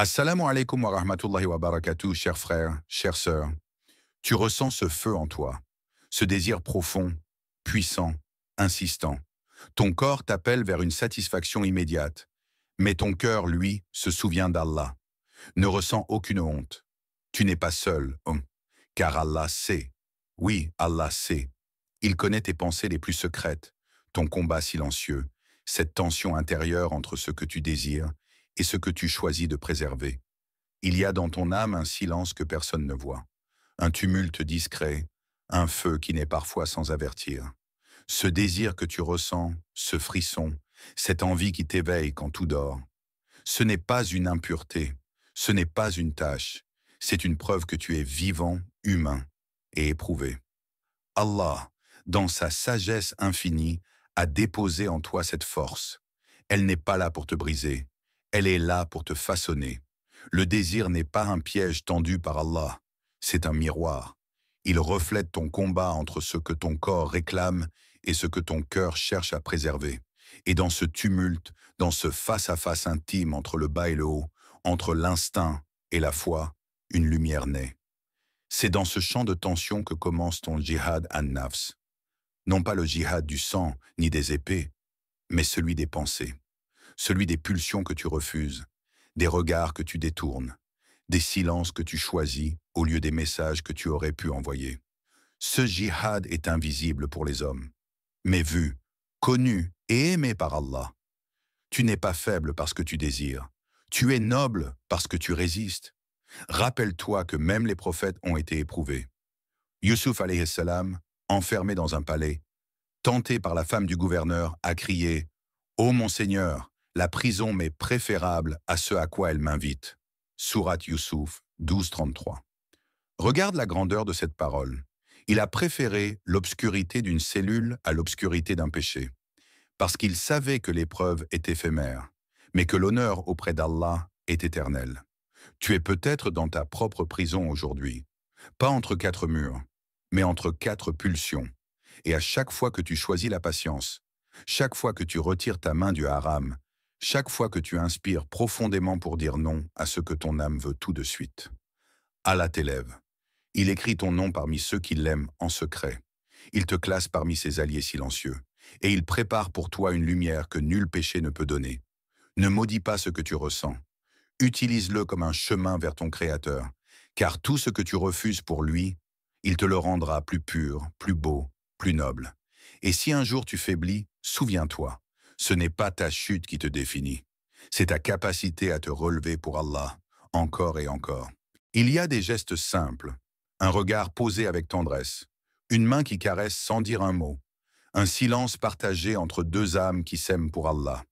Assalamu alaikum wa rahmatullahi wa barakatuh, chers frères, chères sœurs. Tu ressens ce feu en toi, ce désir profond, puissant, insistant. Ton corps t'appelle vers une satisfaction immédiate, mais ton cœur, lui, se souvient d'Allah, ne ressent aucune honte. Tu n'es pas seul, car Allah sait. Oui, Allah sait. Il connaît tes pensées les plus secrètes, ton combat silencieux, cette tension intérieure entre ce que tu désires et ce que tu choisis de préserver. Il y a dans ton âme un silence que personne ne voit, un tumulte discret, un feu qui naît parfois sans avertir. Ce désir que tu ressens, ce frisson, cette envie qui t'éveille quand tout dort, ce n'est pas une impureté, ce n'est pas une tâche, c'est une preuve que tu es vivant, humain et éprouvé. Allah, dans sa sagesse infinie, a déposé en toi cette force. Elle n'est pas là pour te briser, elle est là pour te façonner. Le désir n'est pas un piège tendu par Allah, c'est un miroir. Il reflète ton combat entre ce que ton corps réclame et ce que ton cœur cherche à préserver. Et dans ce tumulte, dans ce face-à-face intime entre le bas et le haut, entre l'instinct et la foi, une lumière naît. C'est dans ce champ de tension que commence ton jihad an-nafs. Non pas le jihad du sang ni des épées, mais celui des pensées, celui des pulsions que tu refuses, des regards que tu détournes, des silences que tu choisis au lieu des messages que tu aurais pu envoyer. Ce jihad est invisible pour les hommes, mais vu, connu et aimé par Allah. Tu n'es pas faible parce que tu désires, tu es noble parce que tu résistes. Rappelle-toi que même les prophètes ont été éprouvés. Yusuf alayhi salam, enfermé dans un palais, tenté par la femme du gouverneur, a crié « Ô mon Seigneur, la prison m'est préférable à ce à quoi elle m'invite. » Sourate Yusuf 12:33. Regarde la grandeur de cette parole. Il a préféré l'obscurité d'une cellule à l'obscurité d'un péché, parce qu'il savait que l'épreuve est éphémère, mais que l'honneur auprès d'Allah est éternel. Tu es peut-être dans ta propre prison aujourd'hui, pas entre quatre murs, mais entre quatre pulsions. Et à chaque fois que tu choisis la patience, chaque fois que tu retires ta main du haram, chaque fois que tu inspires profondément pour dire non à ce que ton âme veut tout de suite, Allah t'élève. Il écrit ton nom parmi ceux qui l'aiment en secret. Il te classe parmi ses alliés silencieux. Et il prépare pour toi une lumière que nul péché ne peut donner. Ne maudis pas ce que tu ressens. Utilise-le comme un chemin vers ton Créateur, car tout ce que tu refuses pour lui, il te le rendra plus pur, plus beau, plus noble. Et si un jour tu faiblis, souviens-toi, ce n'est pas ta chute qui te définit, c'est ta capacité à te relever pour Allah, encore et encore. Il y a des gestes simples, un regard posé avec tendresse, une main qui caresse sans dire un mot, un silence partagé entre deux âmes qui s'aiment pour Allah.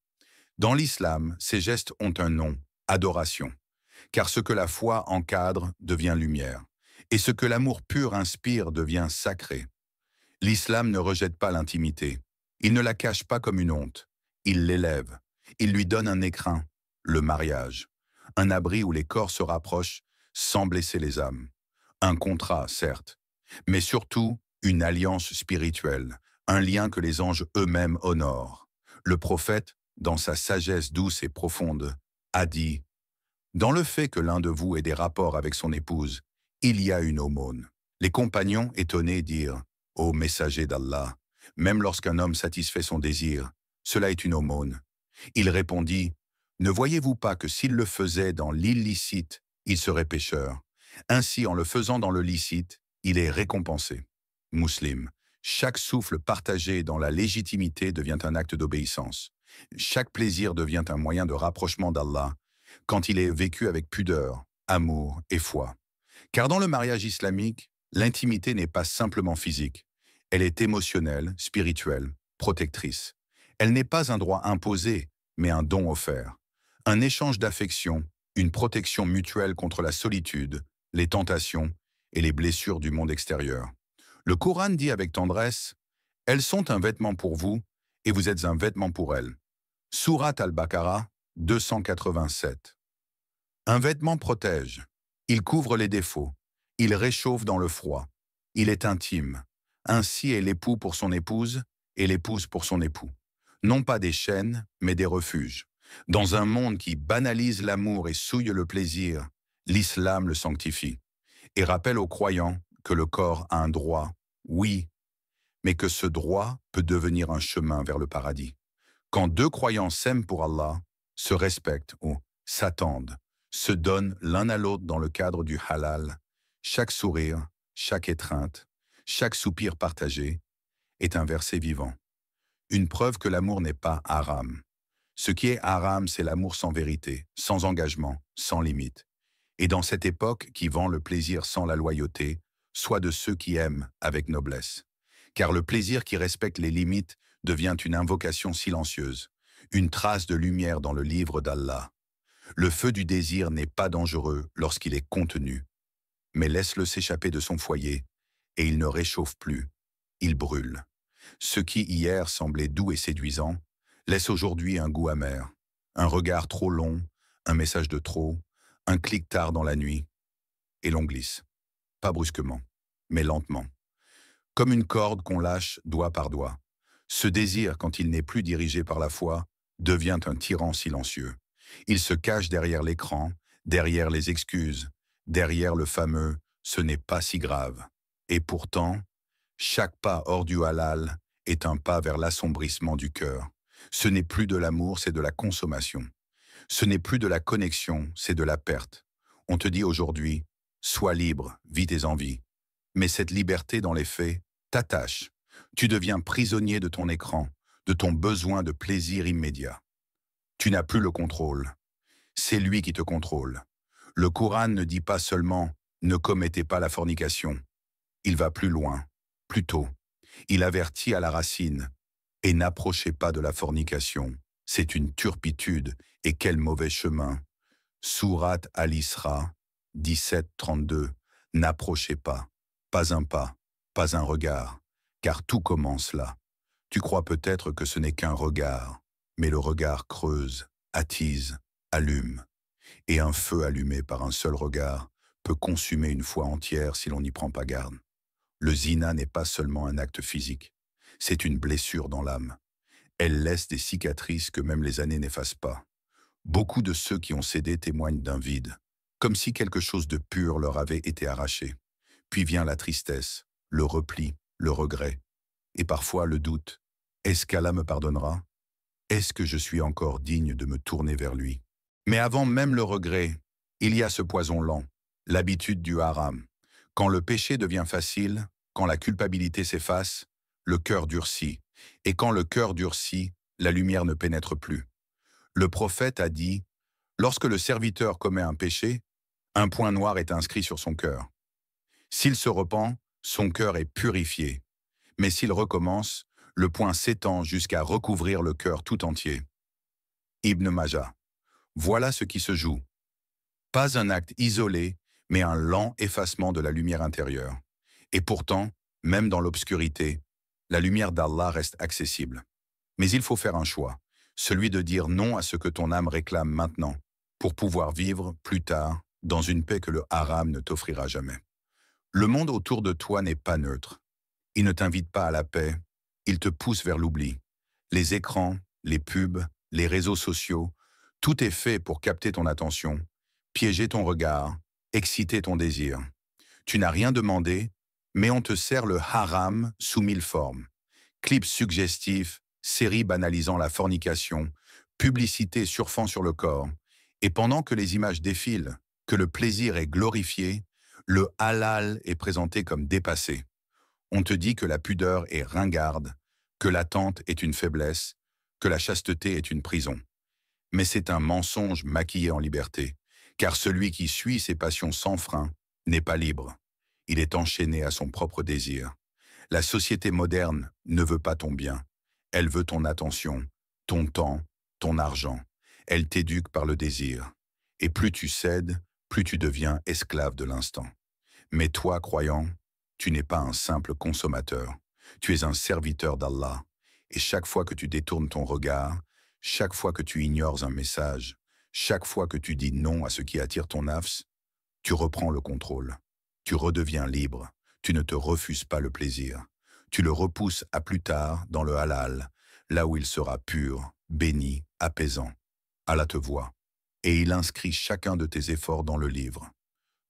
Dans l'islam, ces gestes ont un nom, adoration, car ce que la foi encadre devient lumière, et ce que l'amour pur inspire devient sacré. L'islam ne rejette pas l'intimité, il ne la cache pas comme une honte, il l'élève, il lui donne un écrin, le mariage, un abri où les corps se rapprochent sans blesser les âmes. Un contrat, certes, mais surtout une alliance spirituelle, un lien que les anges eux-mêmes honorent. Le prophète, dans sa sagesse douce et profonde, a dit « Dans le fait que l'un de vous ait des rapports avec son épouse, il y a une aumône. » Les compagnons, étonnés, dirent « Ô messager d'Allah, même lorsqu'un homme satisfait son désir, cela est une aumône. » Il répondit « Ne voyez-vous pas que s'il le faisait dans l'illicite, il serait pécheur? Ainsi, en le faisant dans le licite, il est récompensé. » Muslim, chaque souffle partagé dans la légitimité devient un acte d'obéissance. Chaque plaisir devient un moyen de rapprochement d'Allah quand il est vécu avec pudeur, amour et foi. Car dans le mariage islamique, l'intimité n'est pas simplement physique. Elle est émotionnelle, spirituelle, protectrice. Elle n'est pas un droit imposé, mais un don offert. Un échange d'affection, une protection mutuelle contre la solitude, les tentations et les blessures du monde extérieur. Le Coran dit avec tendresse « Elles sont un vêtement pour vous, et vous êtes un vêtement pour elles. » Sourate Al-Baqarah 287. Un vêtement protège. Il couvre les défauts. Il réchauffe dans le froid. Il est intime. Ainsi est l'époux pour son épouse et l'épouse pour son époux. Non pas des chaînes, mais des refuges. Dans un monde qui banalise l'amour et souille le plaisir, l'islam le sanctifie et rappelle aux croyants que le corps a un droit, oui, mais que ce droit peut devenir un chemin vers le paradis. Quand deux croyants s'aiment pour Allah, se respectent ou s'attendent, se donnent l'un à l'autre dans le cadre du halal, chaque sourire, chaque étreinte, chaque soupir partagé est un verset vivant. Une preuve que l'amour n'est pas haram. Ce qui est haram, c'est l'amour sans vérité, sans engagement, sans limite. Et dans cette époque qui vend le plaisir sans la loyauté, soit de ceux qui aiment avec noblesse. Car le plaisir qui respecte les limites devient une invocation silencieuse, une trace de lumière dans le livre d'Allah. Le feu du désir n'est pas dangereux lorsqu'il est contenu, mais laisse-le s'échapper de son foyer, et il ne réchauffe plus, il brûle. Ce qui hier semblait doux et séduisant, laisse aujourd'hui un goût amer, un regard trop long, un message de trop, un clic tard dans la nuit, et l'on glisse. Pas brusquement, mais lentement. Comme une corde qu'on lâche doigt par doigt. Ce désir, quand il n'est plus dirigé par la foi, devient un tyran silencieux. Il se cache derrière l'écran, derrière les excuses, derrière le fameux « ce n'est pas si grave ». Et pourtant, chaque pas hors du halal est un pas vers l'assombrissement du cœur. Ce n'est plus de l'amour, c'est de la consommation. Ce n'est plus de la connexion, c'est de la perte. On te dit aujourd'hui, sois libre, vis tes envies. Mais cette liberté dans les faits t'attache. Tu deviens prisonnier de ton écran, de ton besoin de plaisir immédiat. Tu n'as plus le contrôle. C'est lui qui te contrôle. Le Coran ne dit pas seulement « ne commettez pas la fornication ». Il va plus loin, plus tôt. Il avertit à la racine « et n'approchez pas de la fornication ». C'est une turpitude, et quel mauvais chemin. Sourate Al-Isra, 17-32. N'approchez pas, pas un regard, car tout commence là. Tu crois peut-être que ce n'est qu'un regard, mais le regard creuse, attise, allume. Et un feu allumé par un seul regard peut consumer une foi entière si l'on n'y prend pas garde. Le zina n'est pas seulement un acte physique, c'est une blessure dans l'âme. Elle laisse des cicatrices que même les années n'effacent pas. Beaucoup de ceux qui ont cédé témoignent d'un vide, comme si quelque chose de pur leur avait été arraché. Puis vient la tristesse, le repli, le regret, et parfois le doute. Est-ce qu'Allah me pardonnera? Est-ce que je suis encore digne de me tourner vers lui? Mais avant même le regret, il y a ce poison lent, l'habitude du haram. Quand le péché devient facile, quand la culpabilité s'efface, le cœur durcit. Et quand le cœur durcit, la lumière ne pénètre plus. Le prophète a dit, lorsque le serviteur commet un péché, un point noir est inscrit sur son cœur. S'il se repent, son cœur est purifié. Mais s'il recommence, le point s'étend jusqu'à recouvrir le cœur tout entier. Ibn Majah. Voilà ce qui se joue. Pas un acte isolé, mais un lent effacement de la lumière intérieure. Et pourtant, même dans l'obscurité, la lumière d'Allah reste accessible. Mais il faut faire un choix, celui de dire non à ce que ton âme réclame maintenant, pour pouvoir vivre, plus tard, dans une paix que le haram ne t'offrira jamais. Le monde autour de toi n'est pas neutre. Il ne t'invite pas à la paix, il te pousse vers l'oubli. Les écrans, les pubs, les réseaux sociaux, tout est fait pour capter ton attention, piéger ton regard, exciter ton désir. Tu n'as rien demandé, mais on te sert le haram sous 1000 formes. Clips suggestifs, séries banalisant la fornication, publicité surfant sur le corps. Et pendant que les images défilent, que le plaisir est glorifié, le halal est présenté comme dépassé. On te dit que la pudeur est ringarde, que l'attente est une faiblesse, que la chasteté est une prison. Mais c'est un mensonge maquillé en liberté, car celui qui suit ses passions sans frein n'est pas libre. Il est enchaîné à son propre désir. La société moderne ne veut pas ton bien. Elle veut ton attention, ton temps, ton argent. Elle t'éduque par le désir. Et plus tu cèdes, plus tu deviens esclave de l'instant. Mais toi, croyant, tu n'es pas un simple consommateur. Tu es un serviteur d'Allah. Et chaque fois que tu détournes ton regard, chaque fois que tu ignores un message, chaque fois que tu dis non à ce qui attire ton nafs, tu reprends le contrôle. Tu redeviens libre. Tu ne te refuses pas le plaisir. Tu le repousses à plus tard dans le halal, là où il sera pur, béni, apaisant. Allah te voit, et il inscrit chacun de tes efforts dans le livre.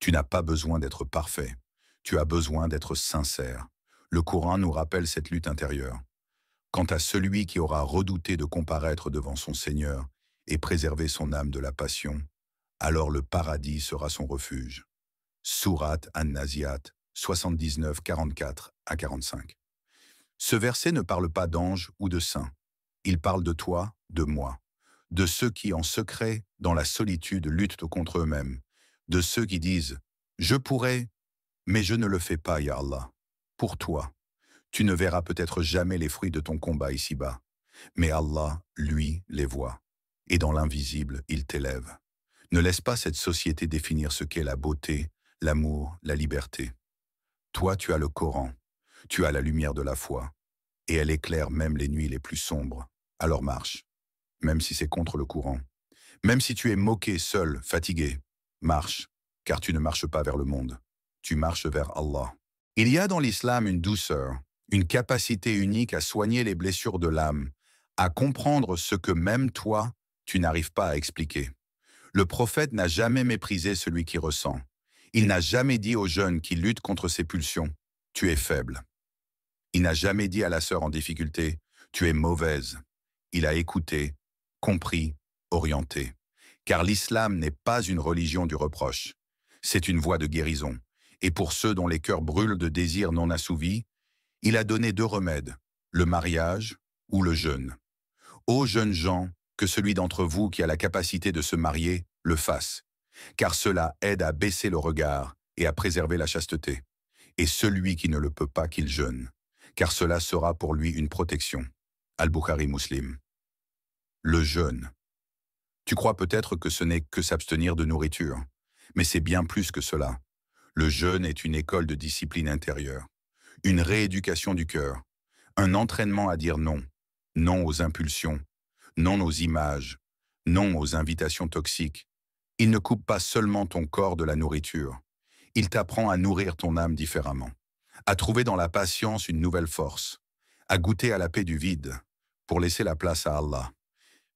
Tu n'as pas besoin d'être parfait, tu as besoin d'être sincère. Le Coran nous rappelle cette lutte intérieure. Quant à celui qui aura redouté de comparaître devant son Seigneur et préserver son âme de la passion, alors le paradis sera son refuge. Sourate An-Naziat 79, 44 à 45. Ce verset ne parle pas d'anges ou de saints. Il parle de toi, de moi, de ceux qui, en secret, dans la solitude, luttent contre eux-mêmes, de ceux qui disent « Je pourrais, mais je ne le fais pas, ya Allah. » Pour toi, tu ne verras peut-être jamais les fruits de ton combat ici-bas, mais Allah, lui, les voit, et dans l'invisible, il t'élève. Ne laisse pas cette société définir ce qu'est la beauté, l'amour, la liberté. Toi, tu as le Coran, tu as la lumière de la foi, et elle éclaire même les nuits les plus sombres. Alors marche, même si c'est contre le courant. Même si tu es moqué, seul, fatigué, marche, car tu ne marches pas vers le monde, tu marches vers Allah. Il y a dans l'islam une douceur, une capacité unique à soigner les blessures de l'âme, à comprendre ce que même toi, tu n'arrives pas à expliquer. Le prophète n'a jamais méprisé celui qui ressent. Il n'a jamais dit aux jeunes qui luttent contre ses pulsions, « Tu es faible ». Il n'a jamais dit à la sœur en difficulté, « Tu es mauvaise ». Il a écouté, compris, orienté. Car l'islam n'est pas une religion du reproche. C'est une voie de guérison. Et pour ceux dont les cœurs brûlent de désirs non assouvis, il a donné 2 remèdes, le mariage ou le jeûne. Ô jeunes gens, que celui d'entre vous qui a la capacité de se marier le fasse, car cela aide à baisser le regard et à préserver la chasteté. Et celui qui ne le peut pas qu'il jeûne, car cela sera pour lui une protection. Al-Bukhari Muslim. Le jeûne. Tu crois peut-être que ce n'est que s'abstenir de nourriture, mais c'est bien plus que cela. Le jeûne est une école de discipline intérieure, une rééducation du cœur, un entraînement à dire non, non aux impulsions, non aux images, non aux invitations toxiques. Il ne coupe pas seulement ton corps de la nourriture, il t'apprend à nourrir ton âme différemment, à trouver dans la patience une nouvelle force, à goûter à la paix du vide, pour laisser la place à Allah.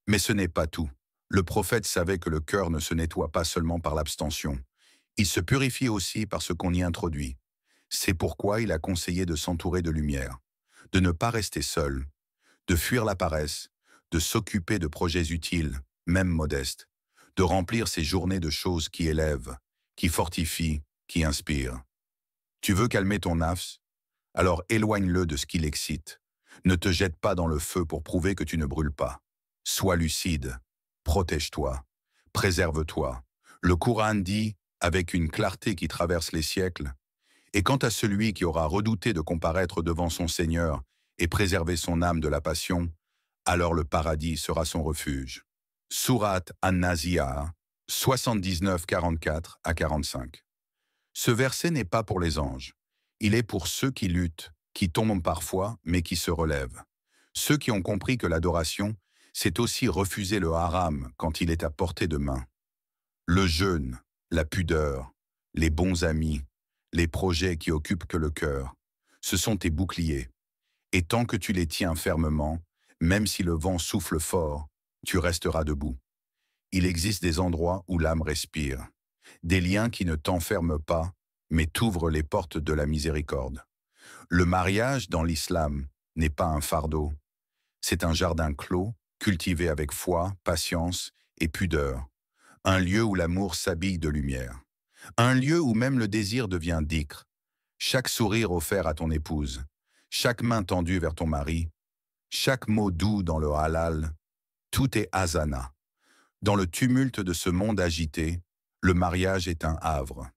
Mais ce n'est pas tout. Le prophète savait que le cœur ne se nettoie pas seulement par l'abstention. Il se purifie aussi par ce qu'on y introduit. C'est pourquoi il a conseillé de s'entourer de lumière, de ne pas rester seul, de fuir la paresse, de s'occuper de projets utiles, même modestes, de remplir ses journées de choses qui élèvent, qui fortifient, qui inspirent. Tu veux calmer ton nafs? Alors éloigne-le de ce qui l'excite. Ne te jette pas dans le feu pour prouver que tu ne brûles pas. Sois lucide, protège-toi, préserve-toi. Le Coran dit, avec une clarté qui traverse les siècles, « Et quant à celui qui aura redouté de comparaître devant son Seigneur et préserver son âme de la passion, alors le paradis sera son refuge. » Sourate An-Nazi'a 79, 44 à 45. Ce verset n'est pas pour les anges. Il est pour ceux qui luttent, qui tombent parfois, mais qui se relèvent. Ceux qui ont compris que l'adoration, c'est aussi refuser le haram quand il est à portée de main. Le jeûne, la pudeur, les bons amis, les projets qui occupent que le cœur, ce sont tes boucliers. Et tant que tu les tiens fermement, même si le vent souffle fort, tu resteras debout. Il existe des endroits où l'âme respire, des liens qui ne t'enferment pas, mais t'ouvrent les portes de la miséricorde. Le mariage dans l'islam n'est pas un fardeau, c'est un jardin clos, cultivé avec foi, patience et pudeur, un lieu où l'amour s'habille de lumière, un lieu où même le désir devient dhikr, chaque sourire offert à ton épouse, chaque main tendue vers ton mari, chaque mot doux dans le halal, tout est hasana. Dans le tumulte de ce monde agité, le mariage est un havre,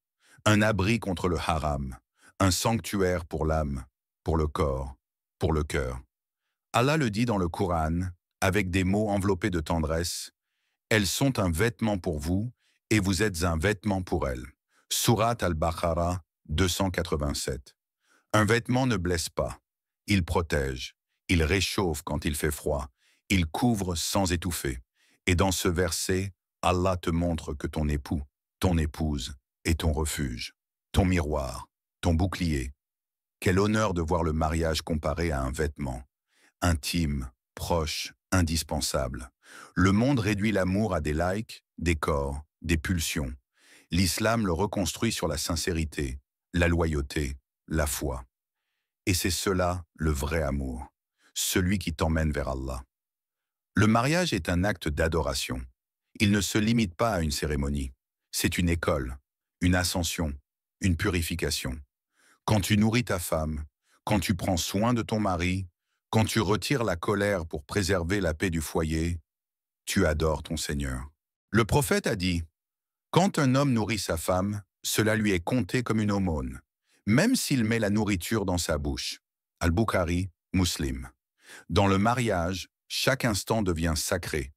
un abri contre le haram, un sanctuaire pour l'âme, pour le corps, pour le cœur. Allah le dit dans le Coran, avec des mots enveloppés de tendresse, « Elles sont un vêtement pour vous, et vous êtes un vêtement pour elles. » Sourate Al-Baqarah 287. Un vêtement ne blesse pas, il protège, il réchauffe quand il fait froid, il couvre sans étouffer. Et dans ce verset, Allah te montre que ton époux, ton épouse, est ton refuge, ton miroir, ton bouclier. Quel honneur de voir le mariage comparé à un vêtement, intime, proche, indispensable. Le monde réduit l'amour à des likes, des corps, des pulsions. L'islam le reconstruit sur la sincérité, la loyauté, la foi. Et c'est cela le vrai amour, celui qui t'emmène vers Allah. Le mariage est un acte d'adoration. Il ne se limite pas à une cérémonie. C'est une école, une ascension, une purification. Quand tu nourris ta femme, quand tu prends soin de ton mari, quand tu retires la colère pour préserver la paix du foyer, tu adores ton Seigneur. Le prophète a dit, « Quand un homme nourrit sa femme, cela lui est compté comme une aumône, même s'il met la nourriture dans sa bouche. » Al-Bukhari, Muslim. Dans le mariage, chaque instant devient sacré.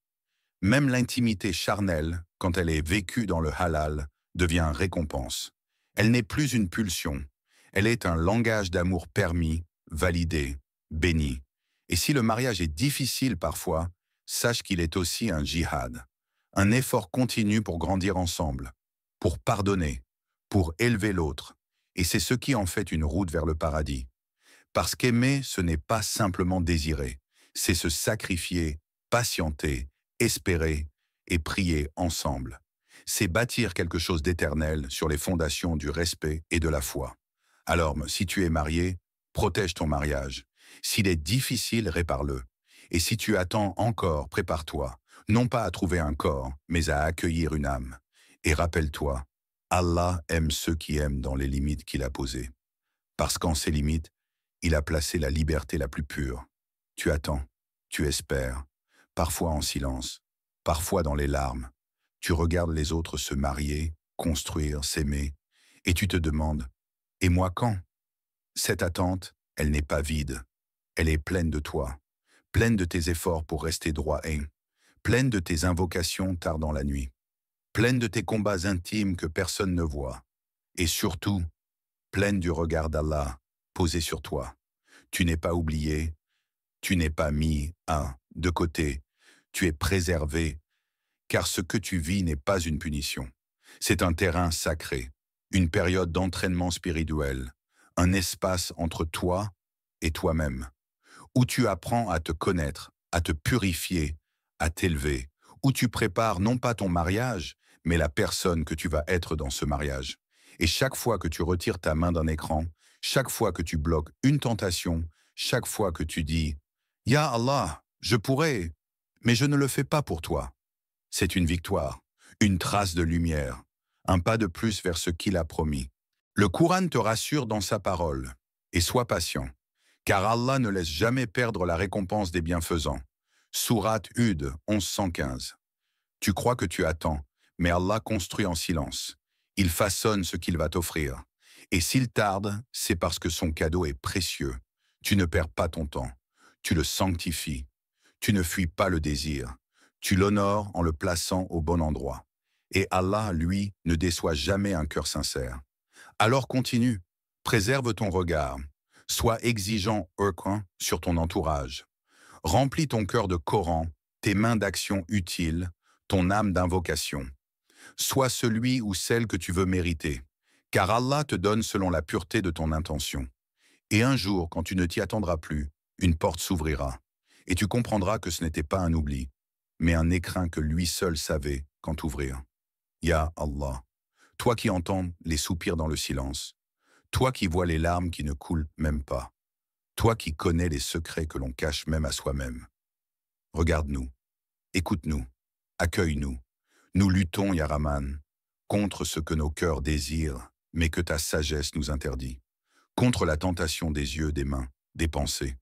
Même l'intimité charnelle, quand elle est vécue dans le halal, devient récompense. Elle n'est plus une pulsion. Elle est un langage d'amour permis, validé, béni. Et si le mariage est difficile parfois, sache qu'il est aussi un djihad. Un effort continu pour grandir ensemble, pour pardonner, pour élever l'autre. Et c'est ce qui en fait une route vers le paradis. Parce qu'aimer, ce n'est pas simplement désirer, c'est se sacrifier, patienter, espérer et prier ensemble. C'est bâtir quelque chose d'éternel sur les fondations du respect et de la foi. Alors, si tu es marié, protège ton mariage. S'il est difficile, répare-le. Et si tu attends encore, prépare-toi, non pas à trouver un corps, mais à accueillir une âme. Et rappelle-toi, Allah aime ceux qui aiment dans les limites qu'il a posées. Parce qu'en ces limites, il a placé la liberté la plus pure. Tu attends, tu espères, parfois en silence, parfois dans les larmes. Tu regardes les autres se marier, construire, s'aimer, et tu te demandes, et moi quand? Cette attente, elle n'est pas vide. Elle est pleine de toi, pleine de tes efforts pour rester droit et pleine de tes invocations tard dans la nuit, pleine de tes combats intimes que personne ne voit, et surtout, pleine du regard d'Allah posé sur toi. Tu n'es pas oublié, tu n'es pas mis de côté, tu es préservé, car ce que tu vis n'est pas une punition. C'est un terrain sacré, une période d'entraînement spirituel, un espace entre toi et toi-même, où tu apprends à te connaître, à te purifier, à t'élever, où tu prépares non pas ton mariage, mais la personne que tu vas être dans ce mariage. Et chaque fois que tu retires ta main d'un écran, chaque fois que tu bloques une tentation, chaque fois que tu dis « Ya Allah, je pourrais, mais je ne le fais pas pour toi », c'est une victoire, une trace de lumière, un pas de plus vers ce qu'il a promis. Le Coran te rassure dans sa parole, et sois patient, car Allah ne laisse jamais perdre la récompense des bienfaisants. Sourate Hud 1115. Tu crois que tu attends, mais Allah construit en silence. Il façonne ce qu'il va t'offrir. Et s'il tarde, c'est parce que son cadeau est précieux. Tu ne perds pas ton temps. Tu le sanctifies. Tu ne fuis pas le désir. Tu l'honores en le plaçant au bon endroit. Et Allah, lui, ne déçoit jamais un cœur sincère. Alors continue. Préserve ton regard. Sois exigeant sur ton entourage. Remplis ton cœur de Coran, tes mains d'actions utiles, ton âme d'invocation. Sois celui ou celle que tu veux mériter, car Allah te donne selon la pureté de ton intention. Et un jour, quand tu ne t'y attendras plus, une porte s'ouvrira, et tu comprendras que ce n'était pas un oubli, mais un écrin que lui seul savait quand ouvrir. Ya Allah, toi qui entends les soupirs dans le silence, toi qui vois les larmes qui ne coulent même pas, toi qui connais les secrets que l'on cache même à soi-même. Regarde-nous, écoute-nous, accueille-nous. Nous luttons, Ya Rahman, contre ce que nos cœurs désirent, mais que ta sagesse nous interdit, contre la tentation des yeux, des mains, des pensées,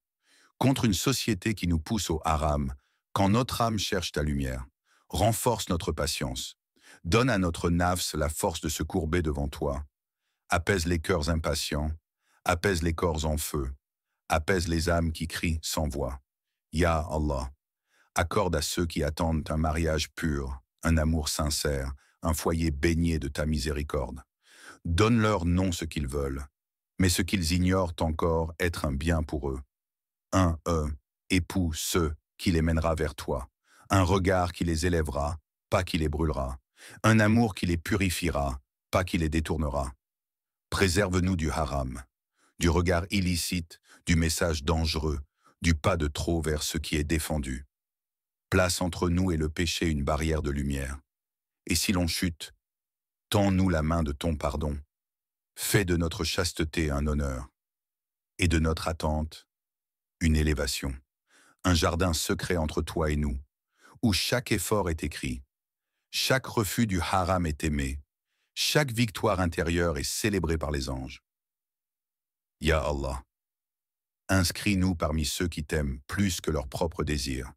contre une société qui nous pousse au haram, quand notre âme cherche ta lumière. Renforce notre patience. Donne à notre nafs la force de se courber devant toi. Apaise les cœurs impatients, apaise les corps en feu, apaise les âmes qui crient sans voix. Ya Allah, accorde à ceux qui attendent un mariage pur, un amour sincère, un foyer baigné de ta miséricorde. Donne-leur non ce qu'ils veulent, mais ce qu'ils ignorent encore être un bien pour eux. Un époux ceux qui les mènera vers toi, un regard qui les élèvera, pas qui les brûlera, un amour qui les purifiera, pas qui les détournera. Préserve-nous du haram, du regard illicite, du message dangereux, du pas de trop vers ce qui est défendu. Place entre nous et le péché une barrière de lumière. Et si l'on chute, tends-nous la main de ton pardon. Fais de notre chasteté un honneur, et de notre attente une élévation. Un jardin secret entre toi et nous, où chaque effort est écrit, chaque refus du haram est aimé, chaque victoire intérieure est célébrée par les anges. Ya Allah, inscris-nous parmi ceux qui t'aiment plus que leurs propres désirs,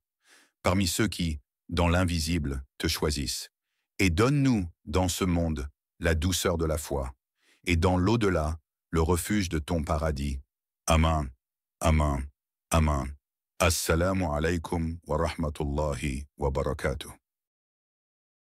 parmi ceux qui, dans l'invisible, te choisissent, et donne-nous, dans ce monde, la douceur de la foi, et dans l'au-delà, le refuge de ton paradis. Amen, amen, amen. Assalamu alaikum wa rahmatullahi wa barakatuh.